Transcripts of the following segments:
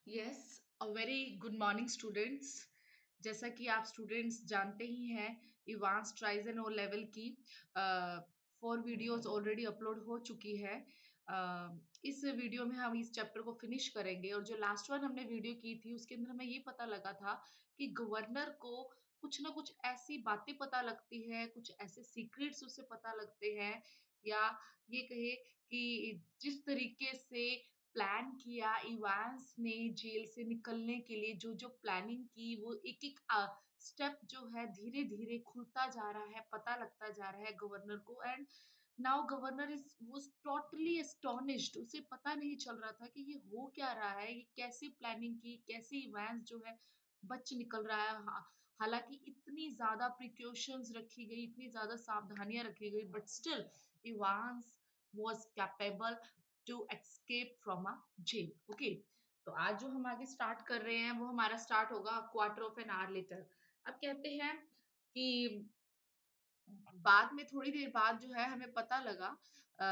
Yes, a very good morning students. जैसा कि आप स्टूडेंट्स जानते ही हैं, इवांस ट्राइजन और लेवल की 4 वीडियोस ऑलरेडी अपलोड हो चुकी है। इस वीडियो में हम इस चैप्टर को फिनिश करेंगे और जो लास्ट वन हमने वीडियो की थी उसके अंदर हमें ये पता लगा था कि गवर्नर को कुछ ना कुछ ऐसी बातें पता लगती है, कुछ ऐसे सीक्रेट्स उसे पता लगते हैं, या ये कहे कि जिस तरीके से प्लान किया इवांस ने जेल से निकलने के लिए, जो जो प्लानिंग की वो एक एक स्टेप जो है धीरे धीरे खुलता जा रहा है, पता लगता जा रहा है गवर्नर को। And now governor is was totally astonished. उसे पता नहीं चल रहा था कि ये हो क्या रहा है, ये कैसे प्लानिंग की, कैसे इवांस जो है बच निकल रहा है। हालांकि इतनी ज्यादा प्रिकॉशंस रखी गई, इतनी ज्यादा सावधानियां रखी गई, but still Evans was capable to escape from a jail. Okay, तो आज जो हम आगे स्टार्ट कर रहे हैं वो हमारा स्टार्ट होगा quarter of an hour later. अब कहते हैं कि बाद में थोड़ी देर बाद जो है हमें पता लगा, अ,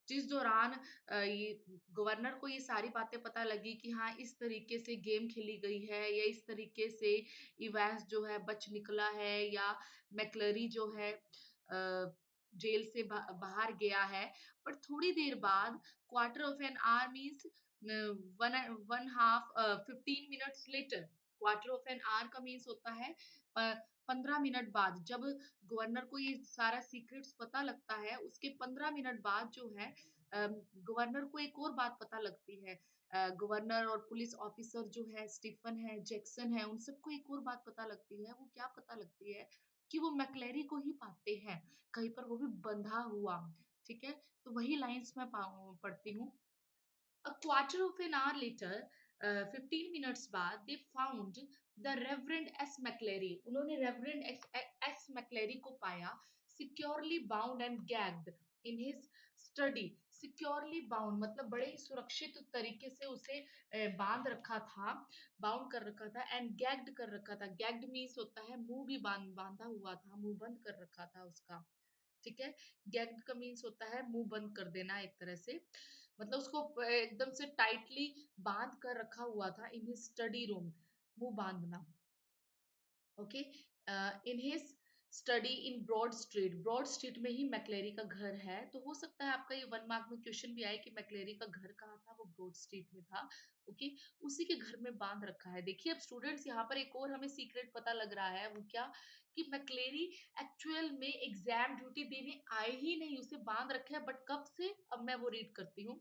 जिस दौरान ये गवर्नर को ये सारी बातें पता लगी कि हाँ इस तरीके से गेम खेली गई है, या इस तरीके से इवैंस जो है बच निकला है, या मैक्लरी जो है जेल से बाहर गया है। पर थोड़ी देर बाद quarter of an hour means one one half 15 minutes later. Quarter of an hour का मीन्स होता है 15 मिनट बाद। जब गवर्नर को ये सारा सीक्रेट्स पता लगता है, उसके 15 मिनट बाद जो है गवर्नर को एक और बात पता लगती है। गवर्नर और पुलिस ऑफिसर जो है, स्टीफन है, जैक्सन है, उन सबको एक और बात पता लगती है। वो क्या पता लगती है कि वो मैक्लेरी को ही पाते हैं कहीं पर, वो भी बंधा हुआ। ठीक है, तो वही लाइंस मैं पढ़ती हूँ। A quarter of an hour later, 15 minutes बाद, they found the Reverend S. McClary. उन्होंने Reverend S. McClary को पाया, securely bound and gagged in his study. Securely bound मतलब बड़े ही सुरक्षित तरीके से उसे बांध रखा था, बाउंड कर रखा था, एंड गैग्ड कर रखा था। गैग्ड मीन्स होता है मुंह भी बांधा हुआ था, मुंह बंद कर रखा था उसका। ठीक है, गैग्ड का मीन्स होता है मुंह बंद कर देना एक तरह से, मतलब उसको एकदम से टाइटली बांध कर रखा हुआ था। इन हिज स्टडी रूम, मुंह बांधना। Okay, in his study in Broad Street, Broad Street में ही मैक्लेरी का घर है। तो हो सकता है आपका ये 1 मार्क में क्वेश्चन भी आए कि मैक्लेरी का घर कहाँ था। वो ब्रॉड स्ट्रीट में था। ओके, उसी के घर में बांध रखा है। देखिए अब स्टूडेंट्स, यहाँ पर एक और हमें सीक्रेट पता लग रहा है। वो क्या कि मैक्लेरी एक्चुअल में एग्जाम ड्यूटी देने आए ही नहीं, उसे बांध रखे है। बट कब से, अब मैं वो रीड करती हूँ।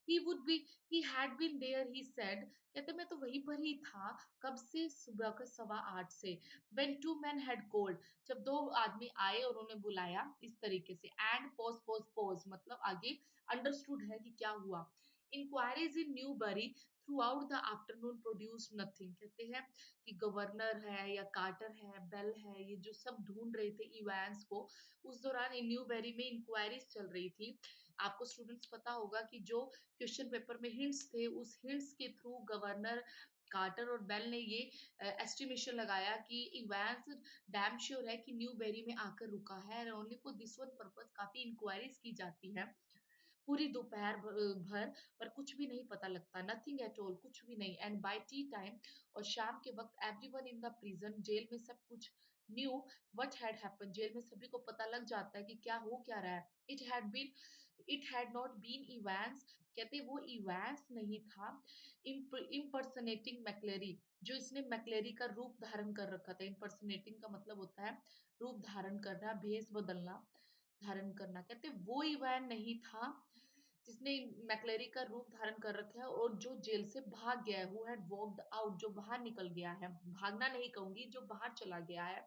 he would be he had been there, he said। कहते मैं तो वहीं पर ही था। कब से? सुबह के 8:15 से। when two men had called, जब दो आदमी आए और उन्हें बुलाया इस तरीके से। and pause मतलब आगे अंडरस्टूड है कि क्या हुआ। inquiries in Newbury throughout the afternoon produced nothing। कहते हैं कि गवर्नर है या कार्टर है, बेल है, ये जो सब ढूंढ रहे थे इवांस को। उस दौरान न्यूबेरी में इंक्वायरीज चल रही थी। आपको स्टूडेंट्स पता होगा कि जो क्वेश्चन पेपर में हिंट्स थे, उस हिंट्स के थ्रू गवर्नर कार्टर और बेल ने ये एस्टिमेशन लगाया कि इवांस डैम श्योर है कि न्यूबेरी में आकर रुका है। Only for this one purpose काफी इंक्वायरीज की जाती है पूरी दोपहर भर, पर कुछ भी नहीं पता लगता। नथिंग एट ऑल, कुछ भी नहीं। एंड बाय टी टाइम, और शाम के वक्त, everyone in the prison, jail में सब कुछ knew what had happened, jail में सभी को पता लग जाता है कि क्या हो क्या रहा है। It had not been Evans. कहते वो इवांस नहीं था। इम्पर्सनेटिंग मैक्लेरी, जो इसने मैक्लेरी का रूप धारण कर रखा था। इम्पर्सनेटिंग का मतलब होता है रूप धारण करना, भेष बदलना, धारण करना। कहते वो इवान नहीं था जिसने मैक्लेरी का रूप धारण कर रखा है और जो जेल से भाग गया है। हु हैड वॉक्ड आउट, जो बाहर निकल गया है। भागना नहीं कहूंगी, जो बाहर चला गया है।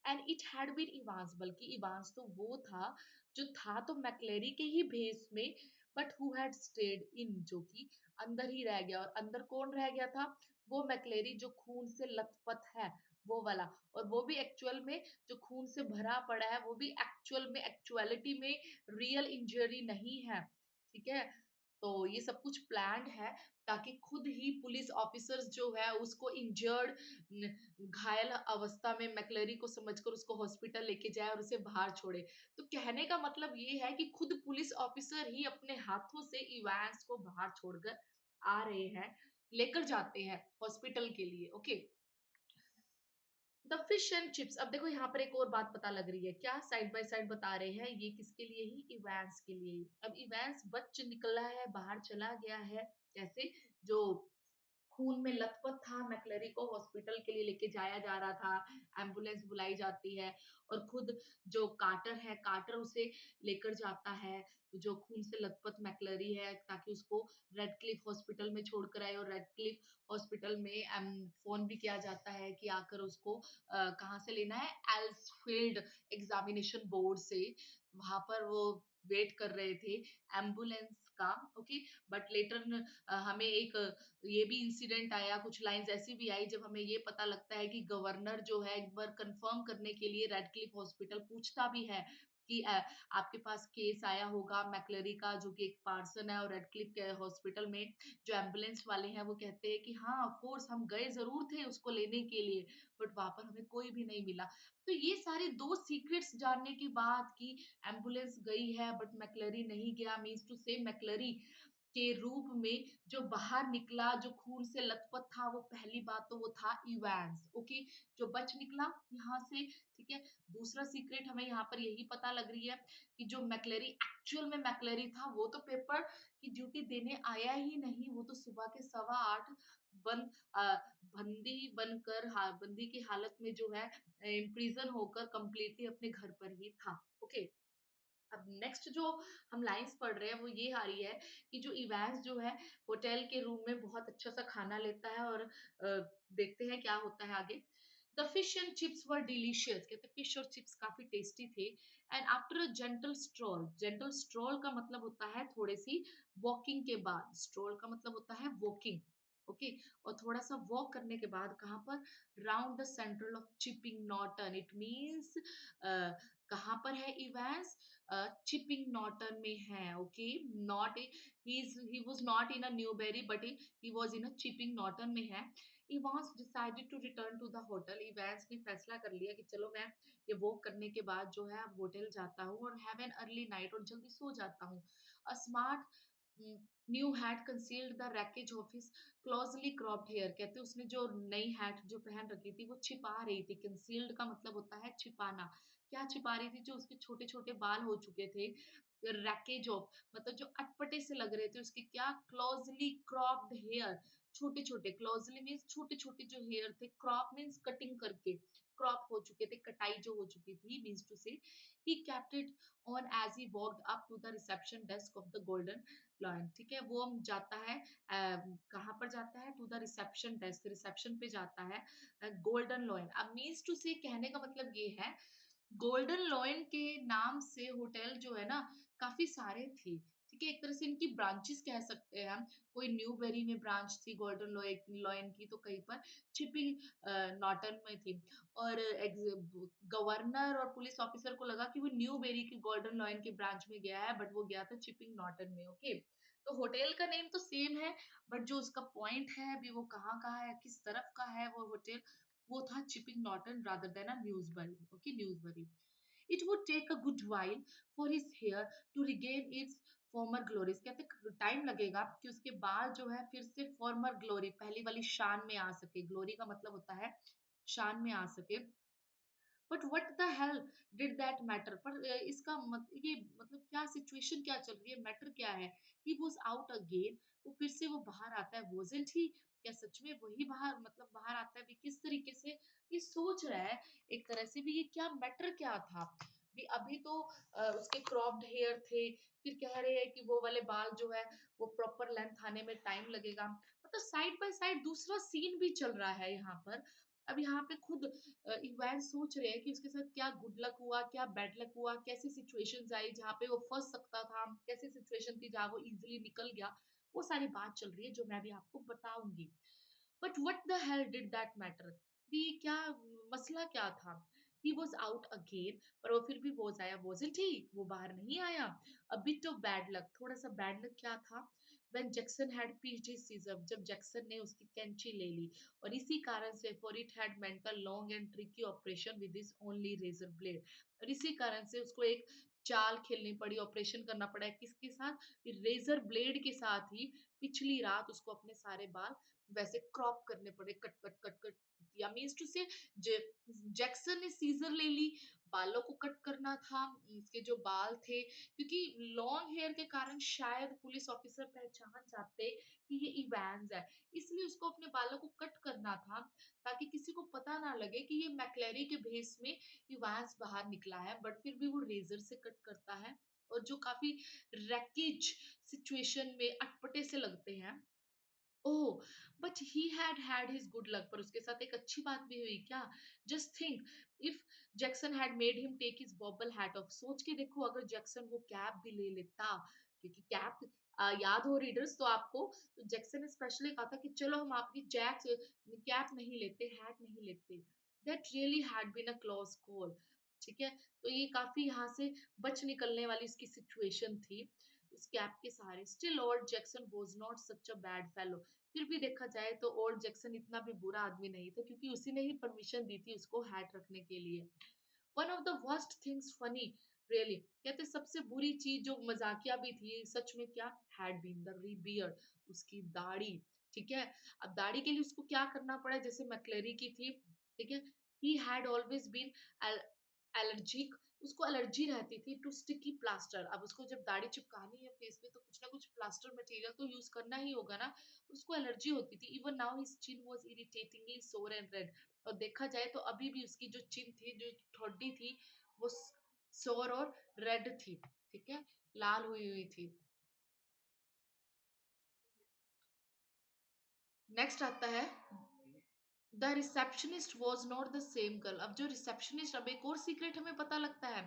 And it had been Evans, बल्कि इवांस तो वो था जो था तो मैक्लेरी के ही भेष में, but who had stayed in, जो कि अंदर ही रह गया। और अंदर कौन रह गया था? वो मैक्लेरी जो खून से लथपथ है, वो वाला। और वो भी एक्चुअल में जो खून से भरा पड़ा है, वो भी एक्चुअल में, एक्चुअलिटी में रियल इंजरी नहीं है। ठीक है, तो ये सब कुछ प्लान्ड है ताकि खुद ही पुलिस ऑफिसर्स जो है उसको इंजर्ड, घायल अवस्था में मैक्लेरी को समझकर उसको हॉस्पिटल लेके जाए और उसे बाहर छोड़े। तो कहने का मतलब ये है कि खुद पुलिस ऑफिसर ही अपने हाथों से इवांस को बाहर छोड़कर आ रहे हैं, लेकर जाते हैं हॉस्पिटल के लिए। Okay, the fish and chips. अब देखो यहाँ पर एक और बात पता लग रही है, क्या साइड बाय साइड बता रहे हैं, ये किसके लिए ही, इवेंस के लिए। अब इवेंस बच निकला है, बाहर चला गया है, कैसे, जो खून में लथपथ था, मैक्लरी को हॉस्पिटल के लिए लेके जाया जा रहा था, एम्बुलेंस बुलाई जाती है, और खुद जो कार्टर है, कार्टर उसे लेकर जाता है, जो खून से लथपथ मैक्लरी है, ताकि उसको रेड क्लिफ हॉस्पिटल में छोड़कर आए। और रेड क्लिफ हॉस्पिटल में फोन भी किया जाता है कि आकर उसको कहाँ से लेना है, एल्सफील्ड एग्जामिनेशन बोर्ड से। वहां पर वो वेट कर रहे थे एम्बुलेंस का। ओके, बट लेटर हमें एक ये भी इंसिडेंट आया, कुछ लाइंस ऐसी भी आई जब हमें ये पता लगता है कि गवर्नर जो है एक बार कंफर्म करने के लिए रेड क्लिफ हॉस्पिटल पूछता भी है कि आपके पास केस आया होगा मैक्लरी का, जो कि एक पार्सन है, और रेड क्लिफ के हॉस्पिटल में जो एम्बुलेंस वाले हैं वो कहते हैं कि हाँ ऑफ कोर्स हम गए जरूर थे उसको लेने के लिए, बट वहां पर हमें कोई भी नहीं मिला। तो ये सारे दो सीक्रेट्स जानने के बाद कि एम्बुलेंस गई है बट मैक्लरी नहीं गया, मीन्स टू से मैक्लरी के रूप में जो बाहर निकला, जो खून से लथपथ था, वो पहली बात तो वो था इवांस। ओके, जो बच निकला यहाँ से। ठीक है, दूसरा सीक्रेट हमें यहाँ पर यही पता लग रही है कि जो मैक्लेरी एक्चुअल में मैक्लेरी था वो तो पेपर की ड्यूटी देने आया ही नहीं, वो तो सुबह के 8:15 बंद बंदी बनकर, बंदी की हालत में जो है इम्प्रिजन होकर कंप्लीटली अपने घर पर ही था। ओके, अब नेक्स्ट जो हम लाइंस पढ़ रहे हैं वो ये आ रही है कि जो इवांस जो है होटल के रूम में बहुत अच्छा सा खाना लेता है, और देखते हैं क्या होता है आगे। The fish and chips were delicious, कहते फिश और चिप्स काफी टेस्टी थे। And after a gentle stroll का मतलब होता है थोड़ी सी वॉकिंग के बाद, स्ट्रोल का मतलब होता है वॉकिंग। ओके, और थोड़ा सा वॉक करने के बाद कहाँ पर, round the central of Chipping Norton, it means कहाँ पर है इवेंस, चिपिंग नॉटन में है। Okay, not he was not in a Newbury but he was in a Chipping Norton में है। Evans decided to return to the hotel, Evans ने फैसला कर लिया कि चलो मैं ये वॉक करने के बाद जो है अब होटल जाता हूँ और हैव एन अर्ली नाइट, और जल्दी सो जाता हूँ। A smart new hat concealed the wreckage of his closely cropped hair, कहते उसने जो नई हैट जो पहन रखी थी वो छिपा रही थी। कंसील्ड का मतलब होता है छिपाना, क्या छिपा रही थी, जो उसके छोटे छोटे बाल हो चुके थे। रैकेज ऑफ मतलब जो अटपटे से लग रहे थे उसके, क्या, क्लोजली क्रॉप्ड हेयर, छोटे छोटे, क्लोजली मीन्स छोटे छोटे जो हेयर थे, क्रॉप मीन्स कटिंग करके, क्रॉप हो चुके थे, कटाई जो हो चुकी थी, means to say he kept it on as he walked up to the reception desk of the Golden Lion. ठीक है, वो जाता है कहाँ पर जाता है, to the reception desk, reception पे जाता है गोल्डन लॉयन। अब मीन्स टू से कहने का मतलब ये है, गोल्डन लॉयन के नाम से होटल जो है ना काफी सारे थे। ठीक है, एक तरह से इनकी ब्रांचेस कह सकते हैं हम। कोई न्यूबेरी में ब्रांच थी गोल्डन लॉयन की, तो कहीं पर चिपिंग नॉटन में थी। और गवर्नर और पुलिस ऑफिसर को लगा कि वो न्यूबेरी की गोल्डन लॉयन की ब्रांच में गया है, बट वो गया था चिपिंग नॉटन में। ओके, तो होटल का नेम तो सेम है, बट जो उसका पॉइंट है अभी वो कहाँ का है, किस तरफ का है वो होटल, वो था Chipping Norton rather than a Newbury. Okay, Newbury. It would take a good while for his hair to regain its former glories, कहते टाइम लगेगा कि उसके बाल जो है फिर से फॉर्मर ग्लोरी, पहली वाली शान में आ सके। ग्लोरी का मतलब होता है शान में आ सके। But what the hell did that matter, पर इसका ये मतलब क्या सिचुएशन क्या चल रही है, मैटर क्या है। ही वाज आउट अगेन, वो फिर से वो बाहर आता है, वॉजंट ही, क्या सच में वही बाहर, मतलब बाहर आता है भी, किस तरीके से ये सोच रहा है एक तरह से भी, ये क्या मैटर क्या था भी। अभी तो उसके क्रॉप्ड हेयर थे, फिर कह रहे हैं कि वो वाले बाल जो है वो प्रॉपर लेंथ आने में टाइम लगेगा। मतलब साइड बाय साइड दूसरा सीन भी चल रहा है यहाँ पर। अब यहाँ पे खुद इवैन सोच रहे हैं कि उसके साथ क्या गुड लक हुआ, क्या बैड लक हुआ, कैसी सिचुएशंस आई जहाँ पे वो फंस सकता था, कैसी सिचुएशन थी जहाँ वो इजीली निकल गया, वो सारी बात चल रही है जो मैं भी आपको बताऊंगी। But what the hell did that matter, भी क्या मसला क्या था। ही वॉज आउट अगेन, पर वो फिर भी वॉज आया, वॉजंट ही, वो बाहर नहीं आया। A bit of bad luck, थोड़ा सा बैड लक क्या था, when Jackson had pinched his scissor, जब जैक्सन ने उसकी कैंची ले ली, और इसी कारण से for it had meant a long and tricky operation with his only razor blade, और इसी कारण से उसको एक चाल खेलनी पड़ी, ऑपरेशन करना पड़ा है किसके साथ, रेजर ब्लेड के साथ ही। पिछली रात उसको अपने सारे बाल वैसे क्रॉप करने पड़े, कट कट कट कट किया, मीन्स टू से जैक्सन ने सीजर ले ली, बालों को कट करना था, इसके जो बाल थे, क्योंकि लॉन्ग हेयर के कारण शायद पुलिस ऑफिसर पहचान जाते कि ये इवांस है, इसलिए उसको अपने बालों को कट करना था, ताकि किसी को पता ना लगे कि ये मैक्लेरी के भेस में इवांस बाहर निकला है। बट फिर भी वो रेजर से कट करता है, और जो काफी रैकेज सिचुएशन में अटपटे से लगते हैं। Oh, but he had had his good luck, पर उसके साथ एक अच्छी बात भी हुई क्या। Just think, if Jackson had made him take his bobble hat off, सोच के देखो अगर जैक्सन वो कैप भी ले लेता, क्योंकि कैप याद हो रीडर्स तो आपको, तो जैक्सन ने स्पेशली कहा था कि चलो हम आपकी जैक्स कैप नहीं लेते, हैट नहीं लेते। That really had been a close call. ठीक है, तो ये काफी यहाँ से बच निकलने वाली इसकी सिचुएशन थी इस कैप के सहारे। Still old Jackson was not such a bad fellow, फिर भी देखा जाए तो ओल्ड जैक्सन इतना भी बुरा आदमी नहीं था, क्योंकि उसी ने ही परमिशन दी थी उसको हैट रखने के लिए। One of the worst things funny, really कहते सबसे बुरी चीज जो मजाकिया भी थी सच में क्या, हैड बीन द बियर्ड, उसकी दाढ़ी। ठीक है, अब दाढ़ी के लिए उसको क्या करना पड़ा, जैसे मैक्लेरी की थी। ठीक है, he had always been allergic, उसको एलर्जी रहती थी टू स्टिकी प्लास्टर। अब उसको जब दाढ़ी चिपकानी है फेस पे तो कुछ ना कुछ प्लास्टर मटेरियल तो यूज करना ही होगा ना, उसको एलर्जी होती थी। Even now his chin was irritatingly sore and red, और देखा जाए तो अभी भी उसकी जो चिन थी, जो ठोडी थी, वो सोर और रेड थी। ठीक है, लाल हुई हुई थी। नेक्स्ट आता है the receptionist was not the same girl. अब जो रिसेप्शनिस्ट, अब एक और सीक्रेट हमें पता लगता है,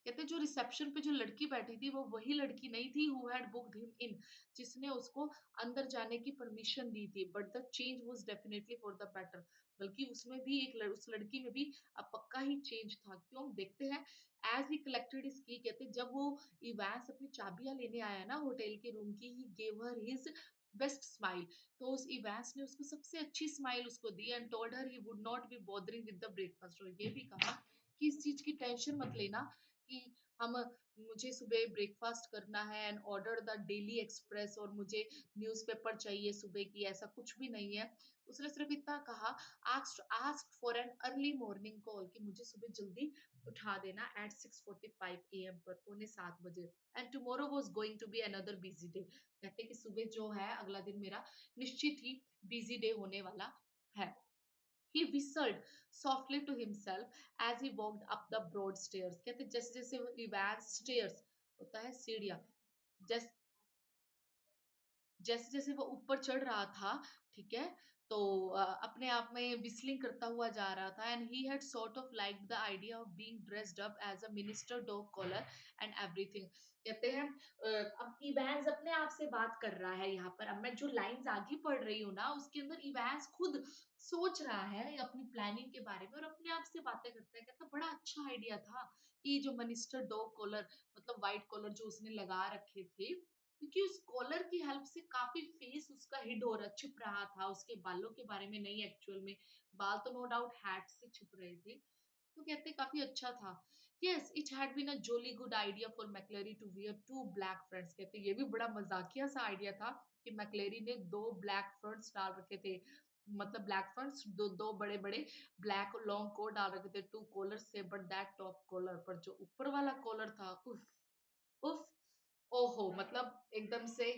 कहते जो रिसेप्शन पे जो लड़की बैठी थी वो वही लड़की नहीं थी who had booked him in, जिसने उसको अंदर जाने की परमिशन दी थी। But the change was definitely for the better, बल्कि उसमें भी उस लड़की में भी अब पक्का ही चेंज था। क्यों, देखते हैं। एज ही कलेक्टेड हिज की, कहते जब वो इवांस अपनी चाबियां लेने आया ना होटल के रूम की, he gave her his best smile, तो उस इवांस ने उसको सबसे अच्छी स्माइल उसको दी, and told her he would not be bothering with the breakfast, और ये भी कहा कि इस चीज की टेंशन मत लेना कि हम मुझे सुबह ब्रेकफास्ट करना है, and order the daily express, और मुझे न्यूज़पेपर चाहिए सुबह की, ऐसा कुछ भी नहीं है। उसने सिर्फ इतना कहा, ask for an early morning call, कि मुझे सुबह जल्दी उठा देना एट 6:45 AM पर, पौने 7 बजे, and tomorrow was going to be another busy day, कहते कि सुबह जो है अगला दिन मेरा निश्चित ही बिजी डे होने वाला है। He whistled softly to himself as he walked up the broad stairs, कहते जैसे जैसे वो advanced stairs होता है सीढ़ियाँ, जैसे जैसे जैसे वो ऊपर चढ़ रहा था, ठीक है, तो अपने आप में विस्लिंग करता हुआ जा रहा था, and he had sort of like the idea of being dressed up as a minister dog collar and everything. कहते हैं अब इवैंस अपने आप से बात कर रहा है यहाँ पर, अब मैं जो लाइंस आगे पढ़ रही हूँ ना उसके अंदर इवैंस खुद सोच रहा है अपनी प्लानिंग के बारे में, और अपने आप से बातें करता है, कहता बड़ा अच्छा आइडिया था कि जो मिनिस्टर डॉग कॉलर, मतलब व्हाइट कॉलर जो उसने लगा रखे थे, क्योंकि उस कॉलर की हेल्प से काफी फेस उसका हिड हो रहा, छिप रहा था, उसके बालों के बारे में नहीं, एक्चुअल में बाल तो नो डाउट हैट से छिप रहे थे, तो कहते काफी अच्छा था। Yes, it had been a jolly good idea for McLeery to wear two black fronts, कहते ये भी बड़ा मजाकिया सा आइडिया था कि मैक्लेरी ने दो ब्लैक फ्रंट्स डाल रखे थे, मतलब ब्लैक फ्रंट्स, दो दो बड़े बड़े ब्लैक लॉन्ग कोट डाल रखे थे, टू कॉलर से, बट दैट टॉप कॉलर, पर जो ऊपर वाला कॉलर था, उफ उफ, ओहो, मतलब एकदम से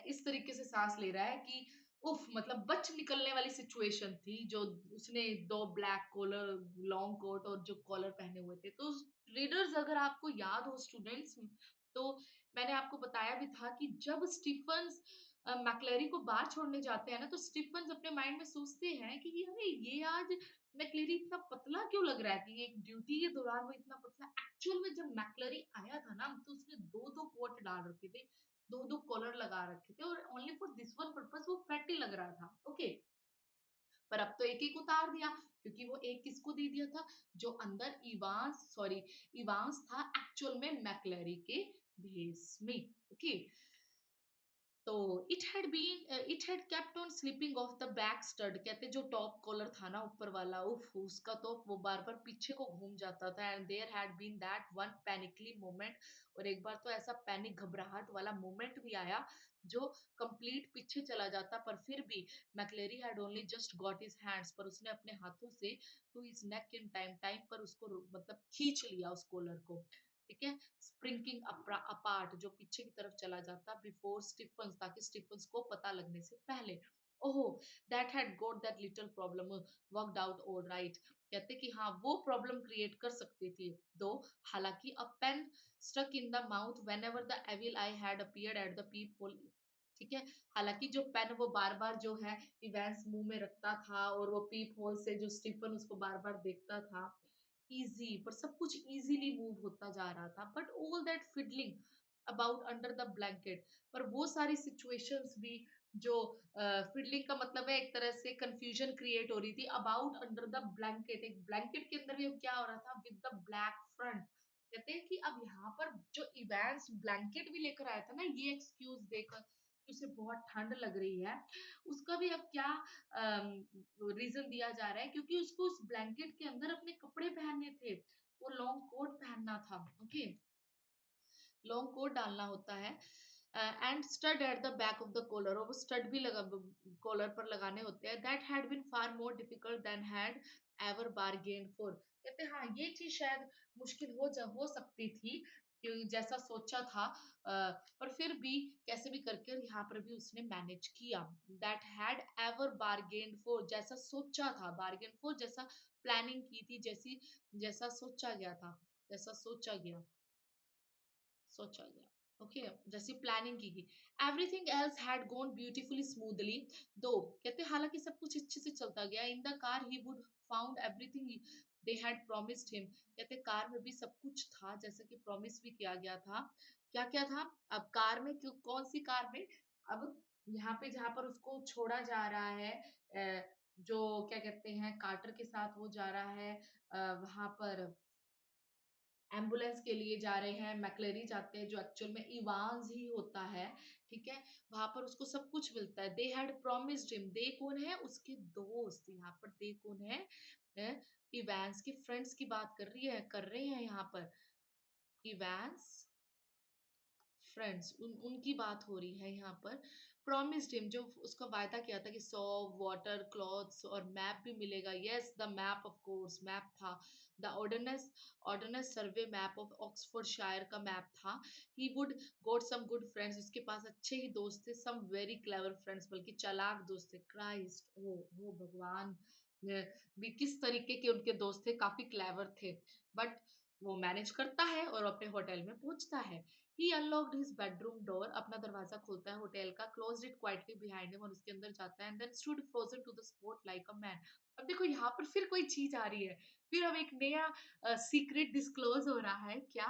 इस तरीके से सांस ले रहा है कि उफ, मतलब बच निकलने वाली सिचुएशन थी, जो उसने दो ब्लैक कॉलर लॉन्ग कोट और जो कॉलर पहने हुए थे। तो रीडर्स, अगर आपको याद हो स्टूडेंट्स, तो मैंने आपको बताया भी था कि जब स्टीफन्स मैक्लेरी को बाहर छोड़ने जाते हैं ना, तो स्टीफन्स अपने माइंड में सोचते हैं कि अरे ये आज मैक्लेरी इतना पतला क्यों लग रहा है, कि एक ड्यूटी के दौरान वो इतना पतला। एक्चुअल में जब मैक्लेरी आया था ना, तो उसने दो दो कोट डाल रखे थे, दो दो कॉलर लगा रखे थे, और only for this one purpose वो फैटी लग रहा था। ओके, पर अब तो एक एक उतार दिया, क्योंकि वो एक किसको दे दिया था, जो अंदर इवांस था एक्चुअल में मैक्लेरी के भेस में। ओके, तो it had kept on slipping off the back stud, कहते जो टॉप कॉलर था ना ऊपर वाला, उफ, उसका तो वो बार बार पीछे को घूम जाता था। And there had been that one panicky moment, और एक बार तो ऐसा पैनिक घबराहट वाला मोमेंट भी आया जो कंप्लीट पीछे चला जाता, पर फिर भी McLeery had only just got his hands, पर उसने अपने हाथों से to his neck in time, time पर उसको मतलब खींच लिया उस कॉलर को, ठीक है, स्प्रिंकिंग अपार्ट, जो पीछे की तरफ चला जाता बिफोर स्टीफन्स, ताकि स्टीफन्स को पता लगने से पहले। ओहो, that had got that little problem worked out all right, कहते कि हाँ वो प्रॉब्लम क्रिएट कर सकती थी, दो हालांकि a pain stuck in the mouth whenever the evil eye had appeared at the peep hole, ठीक है, हालांकि जो पेन वो बार बार जो है इवेंट्स मुंह में रखता था, और वो पीप होल से जो स्टीफन उसको बार बार देखता था, इजी, पर सब कुछ इजीली मूव होता जा रहा था, but all that fiddling about under the blanket, पर वो सारी सिचुएशंस भी जो फिडलिंग का मतलब है एक तरह से कंफ्यूजन क्रिएट हो रही थी अबाउट अंडर द ब्लैंकेट, एक ब्लैंकेट के अंदर भी अब क्या हो रहा था विद द ब्लैक फ्रंट, कहते हैं कि अब यहाँ पर जो इवेंट्स ब्लैंकेट भी लेकर आया था ना, ये एक्सक्यूज देकर कि उसे बहुत ठंड लग रही है, उसका भी अब क्या रीजन दिया जा रहा है, क्योंकि उसको उस ब्लैंकेट के अंदर अपने कपड़े पहनने थे, वो लॉन्ग कोट पहनना था, ओके, लॉन्ग कोट डालना होता है, and stud at the back of the collar, और वो स्टड भी लगा कॉलर पर लगाने होते हैं, that had been far more difficult than had ever bargained for, कहते हैं हाँ ये चीज शायद मुश्किल हो सकती थी जैसा सोचा था, पर फिर भी कैसे भी करके यहाँ पर भी उसने मैनेज किया, that had ever bargained for, जैसा सोचा था, बारगेन फॉर जैसा प्लानिंग की थी, जैसी जैसा सोचा गया था, जैसा सोचा गया, ओके, जैसी प्लानिंग की गई, everything else had gone beautifully smoothly, दो कहते हालांकि सब कुछ अच्छे से चलता गया, in the car he would found everything they had promised him, कहते कार में भी सब कुछ था जैसे कि प्रॉमिस भी किया गया था, क्या क्या था, अब कार में क्यों, कौन सी कार में, अब यहाँ पे जहाँ पर उसको छोड़ा जा रहा है, जो क्या कहते हैं कार्टर के साथ वो जा रहा है, वहां पर एम्बुलेंस के लिए जा रहे हैं, मैक्लेरी जाते हैं जो एक्चुअल में इवांस ही होता है, ठीक है, वहां पर उसको सब कुछ मिलता है, दे हैड प्रॉमिस्ड हिम, दे कौन है, उसके दोस्त, यहाँ पर दे कौन है, इवांस के फ्रेंड्स की बात कर रहे हैं यहाँ पर, इवांस फ्रेंड्स, उनकी बात हो रही है यहाँ पर, प्रॉमिस्ड हिम, जो उसका वायदा किया था कि सौ वाटर क्लॉथ्स और मैप भी मिलेगा, yes the map, of course map था, the Ordnance Survey map of Oxfordshire का मैप था, he would got some good friends, उसके पास अच्छे ही दोस्त थे, सम वेरी क्लेवर फ्रेंड्स, बल्कि चालाक दोस्त थे, क्राइस्ट, ओ भगवान, भी किस तरीके के उनके दोस्त थे, काफी क्लेवर थे, बट वो मैनेज करता है और अपने होटल में पहुंचता है, he unlocked his bedroom door, अपना दरवाजा खोलता है होटल का, closed it quietly behind him, और उसके अंदर जाता है, and then stood frozen to the spot like a man, अब देखो यहाँ पर फिर कोई चीज आ रही है, फिर अब एक नया सीक्रेट डिस्क्लोज हो रहा है, क्या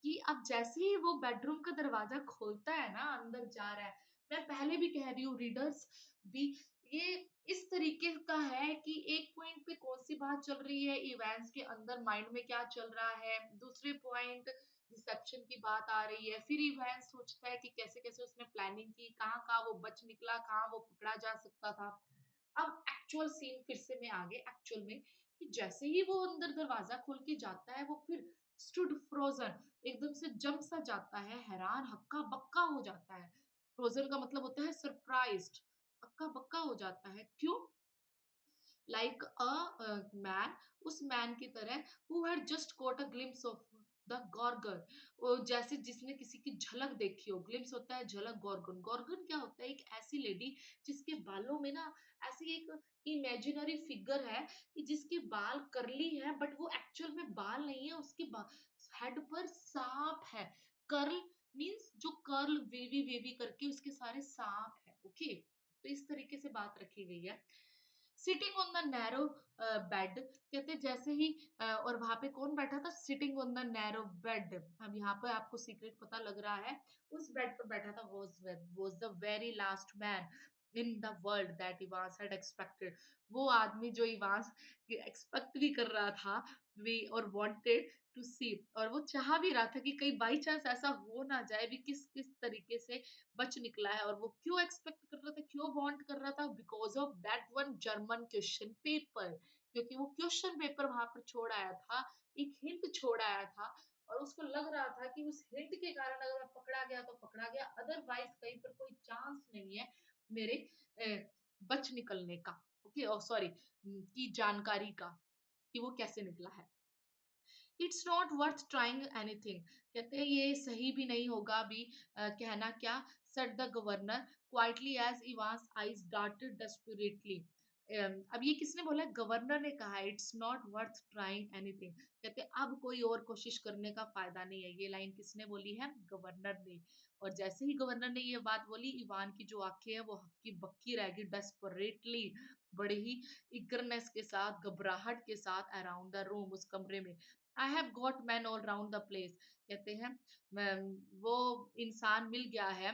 कि अब जैसे ही वो बेडरूम का दरवाजा खोलता है ना, अंदर जा रहा है, मैं पहले भी कह रही हूँ रीडर्स भी, ये इस तरीके का है कि एक पॉइंट पे कौन सी बात चल रही है, इवेंट्स के अंदर माइंड में क्या चल रहा है, दूसरे पॉइंट रिसेप्शन की बात आ रही है, फिर इवेंट सोचता है कि कैसे कैसे उसने प्लानिंग की, कहाँ कहाँ वो बच निकला, कहाँ वो पकड़ा जा सकता था, अब एक्चुअल सीन फिर से मैं आगे एक्चुअल में, कि जैसे ही वो अंदर दरवाजा खोल के जाता है, वो फिर स्टूड फ्रोजन, एकदम से जम सा जाता है, हैरान हक्का बक्का हो जाता है, फ्रोजन का मतलब होता है सरप्राइज्ड, हक्का बक्का हो जाता है, क्यों, लाइक अ मैन, उस मैन की तरह who had just caught a glimpse of the Gorgon, वो जैसे जिसने किसी की झलक देखी हो, ग्लिम्स होता है झलक, गॉर्गन, गॉर्गन क्या होता है, एक ऐसी लेडी जिसके बालों में ना ऐसी एक इमेजिनरी फिगर है कि जिसके बाल करली है, बट वो एक्चुअल में बाल नहीं है, उसके हेड पर सांप है, कर्ल मीन्स जो कर्ल वेवी वेवी करके उसके सारे सांप है, ओके, तो इस तरीके से बात रखी गई है, sitting on the narrow bed, कहते जैसे ही और वहां पे कौन बैठा था, sitting on the narrow bed, अब यहाँ पे आपको सीक्रेट पता लग रहा है, उस बेड पर बैठा था was the very last man in the world that Evans had expected, वो आदमी जो इवांस एक्सपेक्ट भी कर रहा था, भी और वांटेड, टू सी, और वो चाह भी रहा था कि कहीं बाई चांस ऐसा हो ना जाए भी, किस किस तरीके से बच निकला है। और वो क्यों एक्सपेक्ट कर रहा था, क्यों वांट कर रहा था, because of that one German question paper, क्योंकि वो क्वेश्चन पेपर वहां पर छोड़ आया था, एक हिंट छोड़ आया था, और उसको लग रहा था कि उस हिंट के कारण अगर मैं पकड़ा गया तो पकड़ा गया, अदरवाइज कहीं पर कोई चांस नहीं है मेरे अ, बच निकलने का। ओके, सॉरी, की जानकारी का, कि वो कैसे निकला है। It's not worth trying anything, कहते हैं ये सही भी नहीं होगा अभी कहना क्या, said the governor quietly as Evans eyes darted desperately. अब ये किसने बोला, गवर्नर ने कहा, it's not worth trying anything, कहते अब कोई और कोशिश करने का फायदा नहीं है। ये लाइन किसने बोली है, गवर्नर ने। और जैसे ही गवर्नर ने ये बात बोली, इवान की जो आंखें है वो हक्की बक्की रह गई, डेस्परेटली, बड़े ही इगरनेस के साथ, घबराहट के साथ, अराउंड द रूम, उस कमरे में। I have got man all round the place, कहते हैं वो इंसान मिल गया है,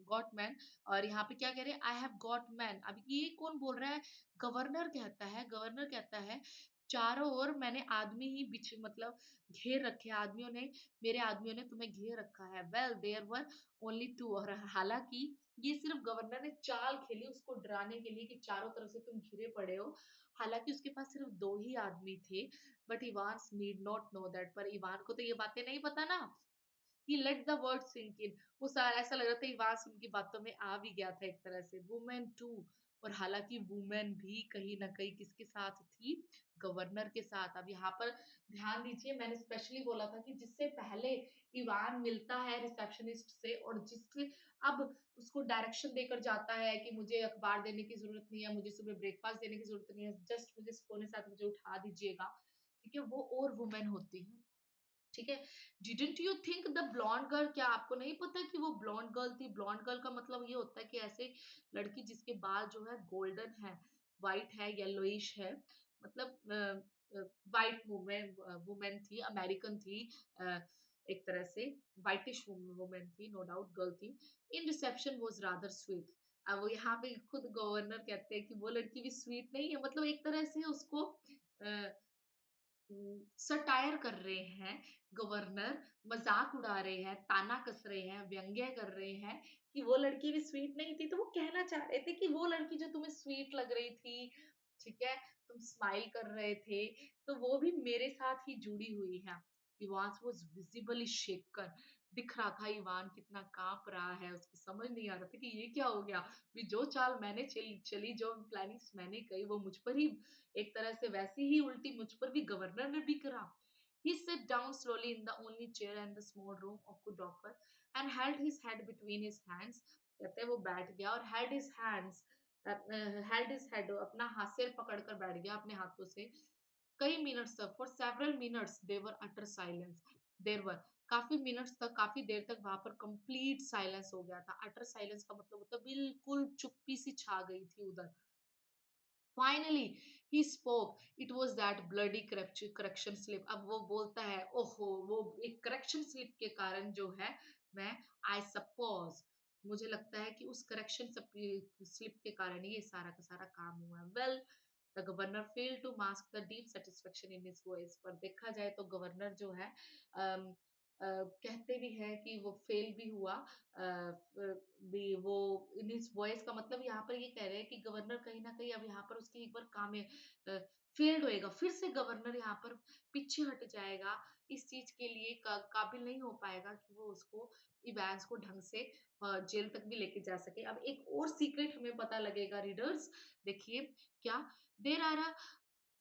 गॉट मैन। और यहाँ पे क्या कह रहे हैं, आई हैव गॉट मैन। अब ये कौन बोल रहा है, गवर्नर कहता है, गवर्नर कहता है चारों ओर मैंने आदमी ही बिछ मतलब घेर रखे, आदमियों ने, मेरे आदमियों ने तुम्हें घेर रखा है। Well there were only two, और हालांकि ये सिर्फ गवर्नर ने चाल खेली उसको डराने के लिए कि चारों तरफ से तुम घिरे पड़े हो, हालांकि उसके पास सिर्फ दो ही आदमी थे। But Evan need not know that, पर इवान को तो ये बातें नहीं पता ना। He let the word sink in, वो सारा ऐसा लग रहा था इवान उनकी बातों में आ भी गया था एक तरह से। वुमेन टू, और हालांकि वुमेन भी कहीं ना कहीं किसके साथ थी, गवर्नर के साथ। अब यहाँ पर ध्यान दीजिए, मैंने स्पेशली बोला था कि जिससे पहले इवान मिलता है रिसेप्शनिस्ट से, और जिससे अब उसको डायरेक्शन देकर जाता है कि मुझे अखबार देने की जरूरत नहीं है, मुझे सुबह ब्रेकफास्ट देने की जरूरत नहीं है, जस्ट मुझे सोने साथ मुझे उठा दीजिएगा, ठीक है, वो और वुमेन होती है। ठीक है, didn't you think the blonde girl, क्या आपको नहीं पता कि वो ब्लॉन्ड गर्ल थी। ब्लॉन्ड गर्ल का मतलब ये होता है कि ऐसे लड़की जिसके बाल जो है गोल्डन है, वाइट है, येलोइश है, मतलब वाइट वुमेन, वुमेन थी, अमेरिकन थी, अ, एक तरह से वाइटिश वुमेन थी, नो डाउट गर्ल थी। इन रिसेप्शन वाज रादर स्वीट। अब वो यहाँ पे खुद गवर्नर कहते हैं कि वो लड़की भी स्वीट नहीं है, मतलब एक तरह से उसको सटायर कर रहे हैं गवर्नर, मजाक उड़ा रहे हैं, ताना कस रहे हैं, व्यंग्य कर रहे हैं कि वो लड़की भी स्वीट नहीं थी। तो वो कहना चाह रहे थे कि वो लड़की जो तुम्हें स्वीट लग रही थी, ठीक है, तुम स्माइल कर रहे थे, तो वो भी मेरे साथ ही जुड़ी हुई है। इवान वाज विजिबली शेकर, दिख रहा था इवान कितना कांप रहा है, उसको समझ नहीं आ रहा था कि ये क्या हो गया। भी जो चाल मैंने चली, जो प्लानिंग्स मैंने कही, वो मुझ पर ही एक तरह से वैसी ही उल्टी मुझ पर भी गवर्नर ने भी करा। He sat down slowly in the only chair in the small room of the docker and held his head between his hands. कहते हैं वो बैठ गया और held his hands, held his head, अपना हाथ सिर पकड़कर बैठ गया अपने हाथों से। कई मिनट्स तक, for several minutes they were utter silence. There were, काफी मिनट्स तक, काफी देर तक वहां पर कंप्लीट साइलेंस हो गया था। अटर साइलेंस का मतलब होता है बिल्कुल चुप्पी सी छा गई थी उधर। Finally, he spoke. It was that bloody correction slip. अब वो बोलता है, ओहो, वो एक correction slip के कारण जो है, मैं I suppose, मुझे लगता है कि उस correction slip के कारण ही ये सारा का सारा काम हुआ है। Well, the governor failed to mask the deep satisfaction in his voice. पर देखा जाए तो गवर्नर जो है, कहते भी है कि वो फेल भी हुआ, भी वो इन हिज वॉइस का मतलब यहाँ पर ये कह रहे हैं कि गवर्नर कहीं ना कहीं अब यहाँ पर उसकी एक बार काम है, फेल्ड होएगा, फिर से गवर्नर यहाँ पर पीछे हट जाएगा, इस चीज के लिए काबिल नहीं हो पाएगा कि वो उसको इवांस को ढंग से जेल तक भी लेके जा सके। अब एक और सीक्रेट हमें पता लगेगा रीडर्स, देखिए क्या, there are